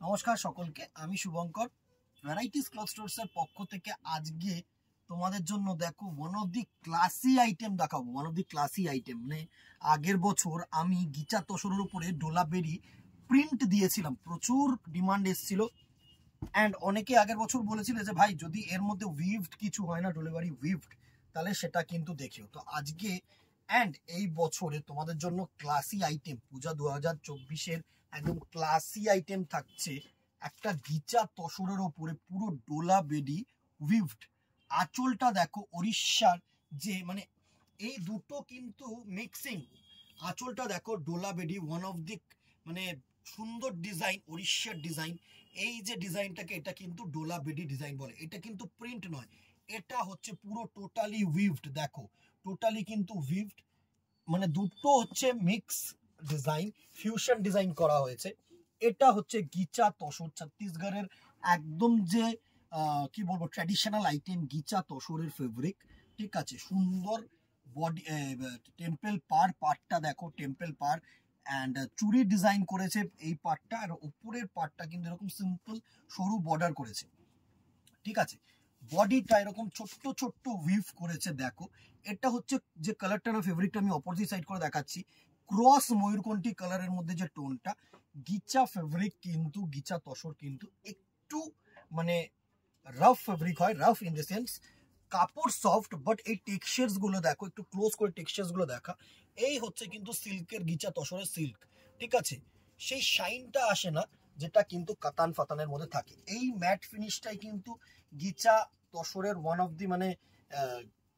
নমস্কার সকলকে, আমি শুভঙ্কর। ভ্যারাইটিস ক্লথ স্টোরসের পক্ষ থেকে আজকে তোমাদের জন্য দেখো one of the classy item দেখাবো। মানে আগের বছর আমি গিচা তসরের উপরে ডোলাবেরি প্রিন্ট দিয়েছিলাম, প্রচুর ডিমান্ড এসেছিল অ্যান্ড অনেকে আগের বছর বলেছিল যে ভাই যদি এর মধ্যে উইভড কিছু হয় না, ডোলাবেরি উইভড, তাহলে সেটা কিন্তু দেখিও। তো আজকে অ্যান্ড এই বছরে তোমাদের জন্য ক্লাসি আইটেম, পূজা 2024-এর একদম ক্লাসি আইটেম থাকছে। একটা গিচা তসরের ওপরে পুরো ডোলা বেডি উইভড, আঁচলটা দেখো ওড়িশার যে মানে এই দুটো কিন্তু মিক্সিং। আঁচলটা দেখো ডোলা বেডি, ওয়ান অফ দি মানে সুন্দর ডিজাইন, ওড়িশার ডিজাইন। এই যে ডিজাইনটাকে, এটা কিন্তু ডোলা বেডি ডিজাইন বলে, এটা কিন্তু প্রিন্ট নয়, এটা হচ্ছে পুরো টোটালি উইভড। দেখো টোটালি কিন্তু উইভড, মানে দুটো হচ্ছে মিক্স ডিজাইন, ফিউশন ডিজাইন করা হয়েছে। এটা হচ্ছে গিচা তসর, ছত্তিশগড়ের একদম যে কি বলবো ট্র্যাডিশনাল আইটেম, গিচা তসরের ফেব্রিক। ঠিক আছে, সুন্দর বডি, টেম্পল পার্টটা দেখো, টেম্পল পার অ্যান্ড চুরি ডিজাইন করেছে এই পার্টটা, আর উপরের পার্টটা কিন্তু এরকম সিম্পল সরু বর্ডার করেছে। ঠিক আছে, বডিটা এরকম ছোট্ট ছোট্ট উইভ করেছে। দেখো এটা হচ্ছে যে কালারটা না, ফেব্রিকটা আমি অপোজিট সাইড করে দেখাচ্ছি, ক্রস ময়ূরকণ্ঠী কালারের মধ্যে যে টোনটা। গিচা ফেব্রিক কিন্তু, গিচা তসর কিন্তু একটু মানে রাফ ফেব্রিক হয়, রাফ ইন দ্য সেন্স কাপড় সফট, বাট এই টেক্সচার্স গুলো দেখো, একটু ক্লোজ করে টেক্সচার্স গুলো দেখা। এই হচ্ছে কিন্তু সিল্কের, গিচা তসরের সিল্ক। ঠিক আছে, সেই শাইনটা আসে না যেটা কিন্তু কাতান ফাতানের মধ্যে থাকে। এই ম্যাট ফিনিশটাই কিন্তু গিচা তসরের ওয়ান অফ দি মানে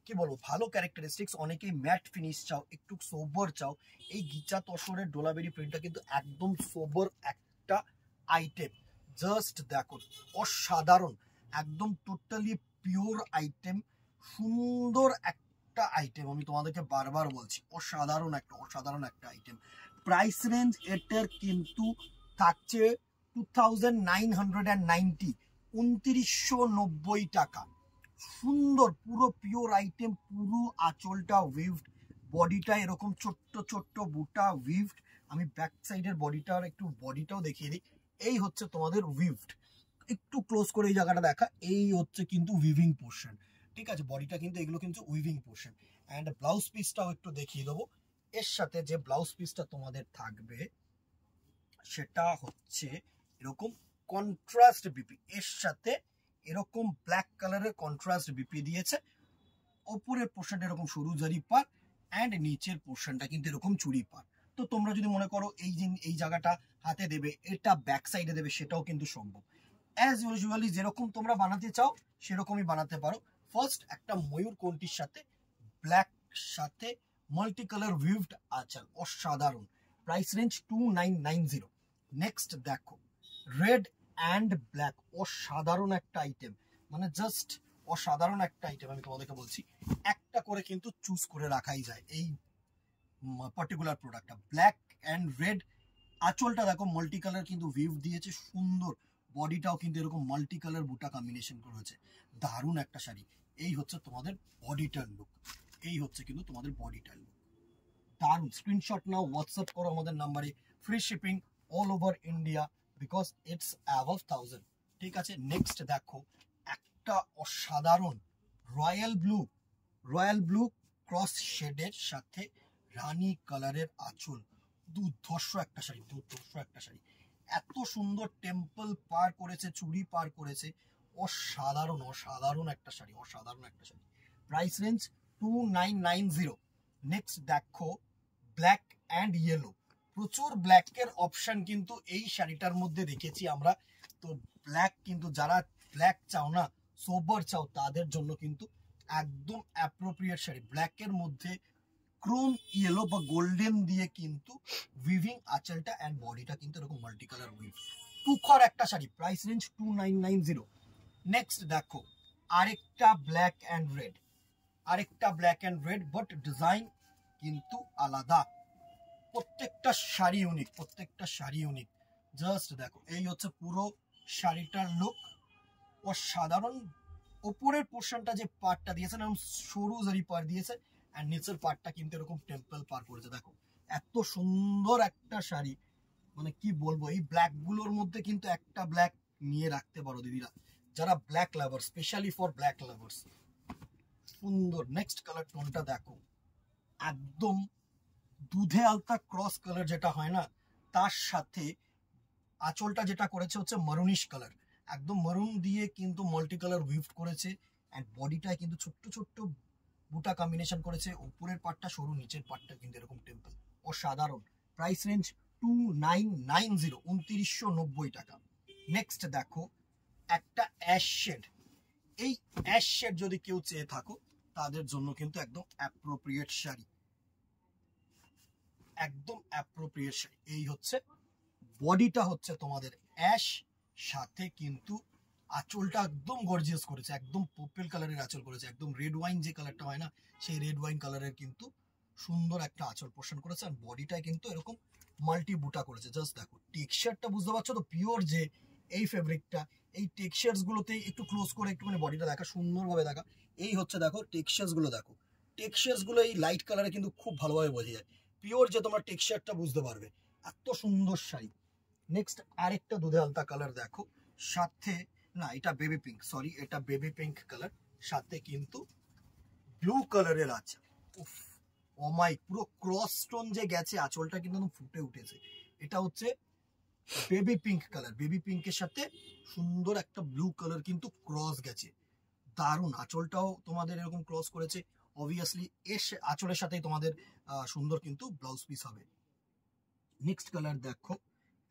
কি বলবো ভালো ক্যারেক্টারিস্টিক্স। অনেকেই ম্যাট ফিনিশ চাও, একটু সোবার চাও, এই গিচা তসরের ডোলাবেরি প্রিন্টটা কিন্তু একদম সোবার একটা আইটেম। জাস্ট দেখো অসাধারণ, একদম টোটালি পিওর আইটেম, সুন্দর একটা আইটেম। আমি তোমাদেরকে বারবার বলছি, অসাধারণ একটা আইটেম। প্রাইস রেঞ্জ এটার কিন্তু থাকছে 2990, 2990 টাকা। সুন্দর পুরো পিওর আইটেম, পুরো আঁচলটা উইভড, বডিটা এরকম ছোট্ট ছোট্ট বুটা উইভড। আমি ব্যাক সাইডের বডিটাও দেখিয়ে দিই। এই হচ্ছে তোমাদের উইভড, একটু ক্লোজ করে এই জায়গাটা দেখা, এই হচ্ছে কিন্তু উইভিং পোর্শন। ঠিক আছে, বডিটা কিন্তু এগুলো কিন্তু উইভিং পোর্শন। অ্যান্ড ব্লাউজ পিসটাও একটু দেখিয়ে দেবো। এর সাথে যে ব্লাউজ পিসটা তোমাদের থাকবে সেটা হচ্ছে এরকম কন্ট্রাস্ট বিপি, এর সাথে এরকম ব্ল্যাক কালারের কন্ট্রাস্ট বিপি দিয়েছে। ওপরের পোর্শনটা এরকম সরু জারি পার অ্যান্ড নিচের পোর্শনটা কিন্তু এরকম চুড়ি পার। তো তোমরা যদি মনে করো এই জায়গাটা হাতে দেবে, এটা ব্যাক সাইডে দেবে, সেটাও কিন্তু সম্ভব। অ্যাজ ইউজুয়ালি যেরকম তোমরা বানাতে চাও সেরকমই বানাতে পারো। ফার্স্ট একটা ময়ূর কোনটির সাথে ব্ল্যাক সাথে মাল্টি কালার উইভড আঁচল, অসাধারণ। Price range 2990। নেক্সট দেখো রেড অ্যান্ড ব্ল্যাক, অসাধারণ একটা আইটেম, মানে জাস্ট অসাধারণ একটা আইটেম। আমি তোমাদেরকে বলছি একটা করে কিন্তু চুজ করে রাখাই যায় এই পার্টিকুলার প্রোডাক্টটা। ব্ল্যাক অ্যান্ড রেড, আঁচলটা দেখো মাল্টি কালার কিন্তু উইভ দিয়েছে, সুন্দর। বডিটাও কিন্তু এরকম মাল্টি কালার বুটা কম্বিনেশন করেছে, দারুণ একটা শাড়ি। এই হচ্ছে তোমাদের বডিটার লুক, এই হচ্ছে কিন্তু তোমাদের বডিটার লুক, দারুণ। স্ক্রিনশট নাও, হোয়াটসঅ্যাপ করো আমাদের নাম্বারে। Free shipping all over India, because it's above 1000। ঠিক আছে, নেক্সট দেখো একটা অসাধারণ রয়্যাল ব্লু ক্রস শেডের সাথে রানী কালারের আঁচল, দুর্ধর্ষ একটা শাড়ি। এত সুন্দর টেম্পল পার করেছে, চুড়ি পার করেছে, অসাধারণ একটা শাড়ি। Price range 2990। নেক্সট দেখো ব্ল্যাক অ্যান্ড ইয়েলো, প্রচুর ব্ল্যাকের অপশন কিন্তু এই শাড়িটার মধ্যে রেখেছি আমরা। তো ব্ল্যাক কিন্তু যারা ব্ল্যাক চাও না, সোবার চাও, তাদের জন্য কিন্তু একদম অ্যাপ্রোপ্রিয়েট শাড়ি। ব্ল্যাকের মধ্যে ক্রোম ইয়েলো বা গোল্ডেন দিয়ে কিন্তু উইভিং আঁচলটা অ্যান্ড বডিটা কিন্তু এরকম মাল্টি কালার উইভ, তুখর একটা শাড়ি। Price range 2990। নেক্সট দেখো আরেকটা black and red, but design কিন্তু আলাদা। প্রত্যেকটা শাড়ি ইউনিক। জাস্ট দেখো এই হচ্ছে পুরো শাড়িটার লুক, অসাধারণ। ওপরের পোর্শনটা যে পার্টটা দিয়েছে না, সরু জারি পার দিয়েছে, আর নিচের পার্টটা কিন্তু এরকম টেম্পল পার করেছে। দেখো এত সুন্দর একটা শাড়ি, মানে কি বলবো, এই ব্ল্যাক গুলোর মধ্যে কিন্তু একটা ব্ল্যাক নিয়ে রাখতে পারো দিদিরা, যারা black lover, specially for black lovers. সুন্দর নেক্সট কালার টোনটা দেখো, একদম দুধে আলতা ক্রস কালার যেটা হয় না, তার সাথে আঁচলটা যেটা করেছে হচ্ছে মারুনিশ কালার, একদম মারুন দিয়ে কিন্তু মাল্টি কালার উইভড করেছে। অ্যান্ড বডিটায় কিন্তু ছোট্ট ছোট্ট বুটা কম্বিনেশন করেছে, উপরের পার্টটা সরু, নিচের পার্টটা কিন্তু এরকম টেম্পল। অসাধারণ। প্রাইস রেঞ্জ 2990, 2990 টাকা। নেক্সট দেখো একটা অ্যাশ শেড। এই অ্যাশ শেড যদি কেউ চেয়ে থাকো তাদের জন্য কিন্তু একদম অ্যাপ্রোপ্রিয়েট শাড়ি, একদম অ্যাপ্রোপ্রিয়েট শাড়ি। এই হচ্ছে বডিটা হচ্ছে তোমাদের অ্যাশ, সাথে কিন্তু আঁচলটা একদম গর্জিয়াস করেছে, একদম পার্পল কালারের আঁচল করেছে, একদম রেড ওয়াইন যে কালারটা হয় না, সেই রেড ওয়াইন কালারের কিন্তু সুন্দর একটা আঁচল পোর্শন করেছে। আর বডিটায় কিন্তু এরকম মাল্টি বুটা করেছে। জাস্ট দেখো টেক্সচারটা, বুঝতে পারছো তো, পিওর যে এই ফেব্রিকটা, এই টেক্সচার্স গুলোতে একটু ক্লোজ করে একটুখানি বডিটা দেখা, সুন্দরভাবে দেখা। এই হচ্ছে দেখো টেক্সচার্স গুলো, দেখো টেক্সচার্স গুলো এই লাইট কালারে কিন্তু খুব ভালোভাবে বোঝা যায়, পিওর যে তোমরা টেক্সচারটা বুঝতে পারবে। এত সুন্দর শাড়ি। নেক্সট আরেকটা দুধে আলতা কালার দেখো, সাথে না এটা বেবি পিঙ্ক, সরি এটা বেবি পিঙ্ক কালার, সাথে কিন্তু ব্লু কালারের আছে। উফ ওমাই, পুরো ক্রস স্টোন যে গেছে, আঁচলটা কিন্তু ফুটে উঠেছে। এটা হচ্ছে বেবি পিঙ্ক কালার, বেবি পিঙ্কের সাথে সুন্দর একটা ব্লু কালার কিন্তু ক্রস গেছে, দারুণ। আঁচলটাও তোমাদের এরকম ক্রস করেছে। অবভিয়াসলি এর আঁচলের সাথেই তোমাদের সুন্দর কিন্তু ব্লাউজ পিস হবে। নেক্সট কালার দেখো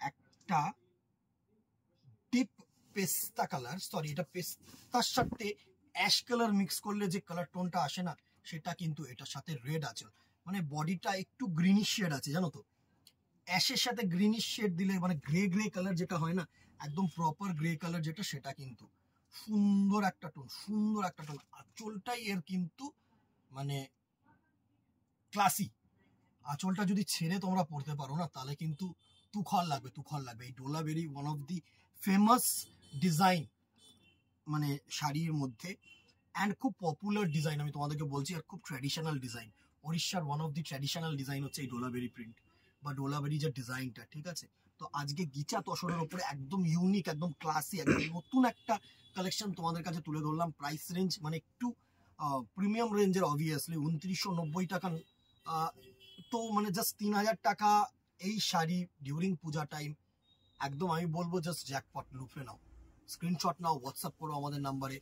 একটা ডিপ পেস্তা কালার, সরি এটা পেস্তার সাথে অ্যাশ কালার মিক্স করলে যে কালার টোনটা আসে না, সেটা কিন্তু এটার সাথে রেড আছে। মানে বডিটা একটু গ্রিনিশ শেড আছে, জানো তো, অ্যাশের সাথে গ্রিনিশ শেড দিলে মানে গ্রে গ্রে কালার যেটা হয় না, একদম প্রপার গ্রে কালার যেটা, সেটা কিন্তু সুন্দর একটা টোন, সুন্দর একটা টোন। আঁচলটাই এর কিন্তু মানে ক্লাসি। আঁচলটা যদি ছেড়ে তোমরা পড়তে পারো না, তাহলে কিন্তু তুখর লাগবে, তুখর লাগবে। এই ডোলাবেরি one of the famous design মানে শাড়ির মধ্যে, অ্যান্ড খুব পপুলার ডিজাইন আমি তোমাদেরকে বলছি, আর খুব ট্র্যাডিশনাল ডিজাইন। উড়িষ্যার one of the traditional design হচ্ছে এই ডোলাবেরি প্রিন্ট বা ডোলাবেরি যে ডিজাইনটা, ঠিক আছে। তো আজকে গিচা তসরের ওপরে একদম ইউনিক, একদম ক্লাসি, একদম নতুন একটা কালেকশন তোমাদের কাছে তুলে ধরলাম। প্রাইস রেঞ্জ মানে একটু প্রিমিয়াম রেঞ্জের, অবভিয়াসলি 2990 টাকা। তো মানে জাস্ট 3000 টাকা এই শাড়ি ডিউরিং পূজা টাইম, একদম আমি বলবো জাস্ট জ্যাকপট, লুফে নাও, স্ক্রিনশট নাও, হোয়াটসঅ্যাপ করো আমাদের নাম্বারে।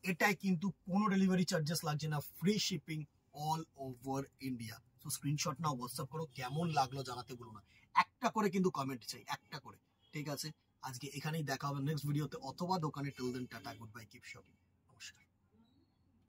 এটাই কিন্তু কোনো ডেলিভারি চার্জেস লাগছে না, free shipping all over India. তো স্ক্রিনশট নাও, হোয়াটসঅ্যাপ করো, কেমন লাগলো জানাতে ভুলো না। একটা করে কিন্তু কমেন্ট চাই, একটা করে, ঠিক আছে। আজকে এখানেই দেখা হবে নেক্সট ভিডিওতে অথবা দোকানে। Till then tata, good bye, keep shopping.